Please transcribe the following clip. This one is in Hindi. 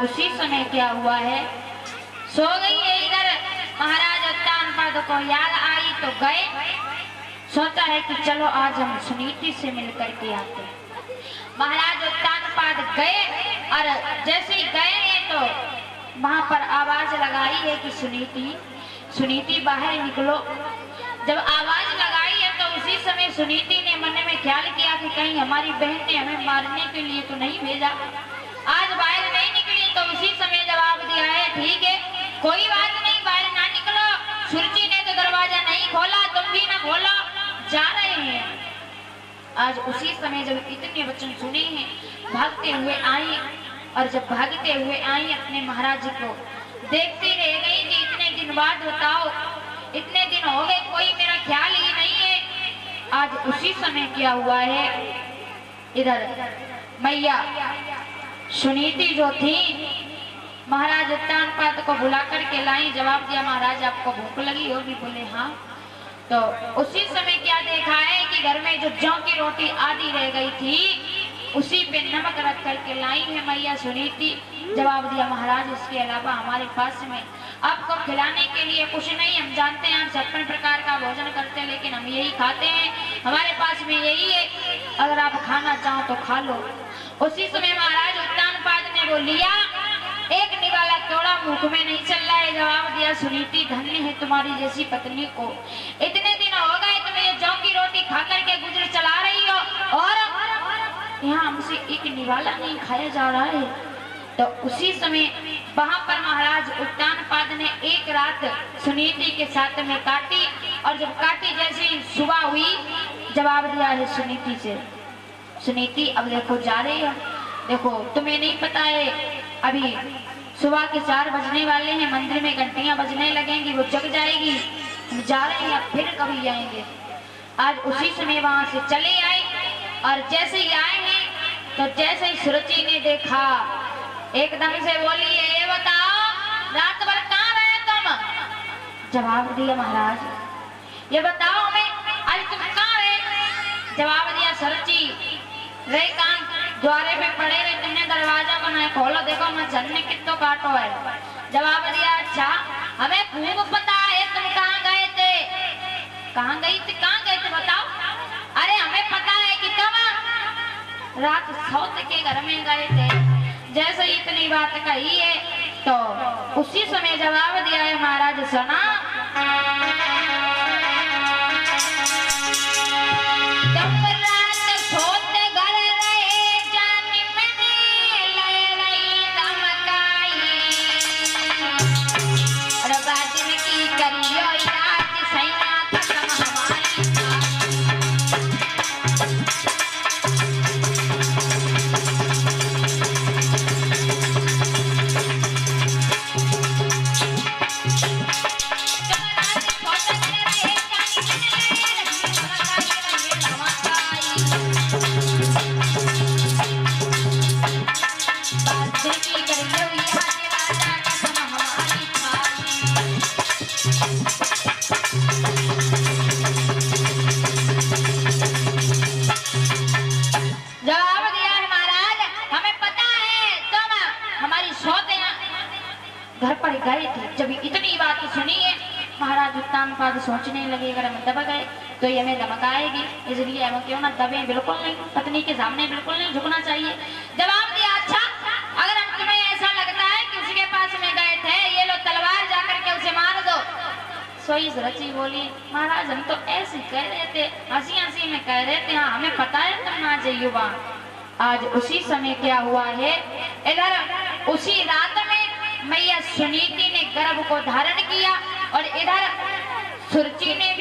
उसी समय क्या हुआ है, सो गई है इधर। महाराज उत्तानपाद को याद आई तो गए, सोचा है कि चलो आज हम सुनीति से मिल करके आते हैं। महाराज उत्तानपाद गए और जैसे ही गए हैं तो वहां पर आवाज लगाई है कि सुनीति सुनीति बाहर निकलो। जब आवाज लगाई है तो उसी समय सुनीति ने मन में ख्याल किया कि कहीं हमारी बहन ने हमें मारने के लिए तो नहीं भेजा, आज बाहर नहीं निकली। तो उसी समय जवाब दिया है, ठीक है कोई बात नहीं, बाहर ना निकलो। सुरची ने तो दरवाजा नहीं खोला, तुम भी ना खोलो, जा रहे हैं। आज उसी समय जब इतने वचन सुने हैं, भागते हुए आई और जब भागते हुए आई अपने महाराज को देखती रह गई कि इतने दिन बाद बताओ, इतने दिन हो गए कोई मेरा ख्याल ही नहीं है। आज उसी समय क्या हुआ है, इधर मैया सुनीति जो थी महाराज उत्तानपाद को बुला करके लाई। जवाब दिया, महाराज आपको भूख लगी होगी? बोले हाँ। तो उसी समय क्या देखा है कि घर में जो जौ की रोटी आधी रह गई थी उसी पे नमक रख करके लाई है मैया सुनीति। जवाब दिया, महाराज इसके अलावा हमारे पास में आपको खिलाने के लिए कुछ नहीं। हम जानते हैं हम 56 प्रकार का भोजन करते हैं, लेकिन हम यही खाते हैं, हमारे पास में यही है, अगर आप खाना चाहो तो खा लो। उसी समय महाराज उत्तानपाद ने वो लिया, एक निवाला तोड़ा, मुख में नहीं चल रहा है। जवाब दिया, सुनीति धन्य है तुम्हारी जैसी पत्नी को, इतने दिन हो गए तुम ये जौ की रोटी खा करके गुजर चला रही हो और यहाँ हमसे एक निवाला नहीं खाया जा रहा है। तो उसी समय वहां पर महाराज उत्तानपाद ने एक रात सुनीति के साथ में काटी और जब काटी जैसी सुबह हुई, जवाब दिया है सुनीति से, सुनीति अब देखो जा रही है, देखो तुम्हें नहीं पता है अभी सुबह के 4 बजने वाले हैं, मंदिर में घंटियां बजने लगेंगी, वो जग जाएगी, हम जा रहे हैं फिर कभी आएंगे। आज उसी समय वहां से चले आए और जैसे ही आए हैं तो जैसे ही सुरची ने देखा एकदम से बोली, ये बताओ रात भर कहाँ रहे तुम? जवाब दिया, महाराज ये बताओ हमें आज तुम कहाँ रहे? जवाब दिया, सुरची रहे कहाँ, द्वारे पे पड़े रहे, तुमने दरवाजा को नहीं खोलो, देखो मैं झन्ने कितो काटो है। जवाब दिया, अच्छा हमें खूब पता है तुम कहाँ गए थे। कहाँ गई थी? कहाँ गए थे बताओ? अरे हमें पता है कि तुम रात सौत के घर में गए थे। जैसे इतनी बात कही है तो उसी समय जवाब दिया है, महाराज सुना, घर पर गए थे। जब इतनी बात सुनी है महाराज उत्तानपाद सोचने लगे, अगर हम दब गए तो ये हमें धमकाएगी, इसलिए हम क्यों ना दबे, बिल्कुल नहीं, पत्नी के सामने बिल्कुल नहीं झुकना चाहिए। जवाब दिया, अच्छा अगर हम तुम्हें ऐसा लगता है कि उसके पास में गए थे, ये लो तलवार जाकर के उसे मार दो। सोई सुरची बोली, महाराज हम तो ऐसे कह रहे थे, हंसी हंसी में कह रहे थे, हाँ हमें पता है तुम ना जाइयो वहां। आज उसी समय क्या हुआ है, इधर उसी रात में मैया सुनीति ने गर्भ को धारण किया और इधर सुरची ने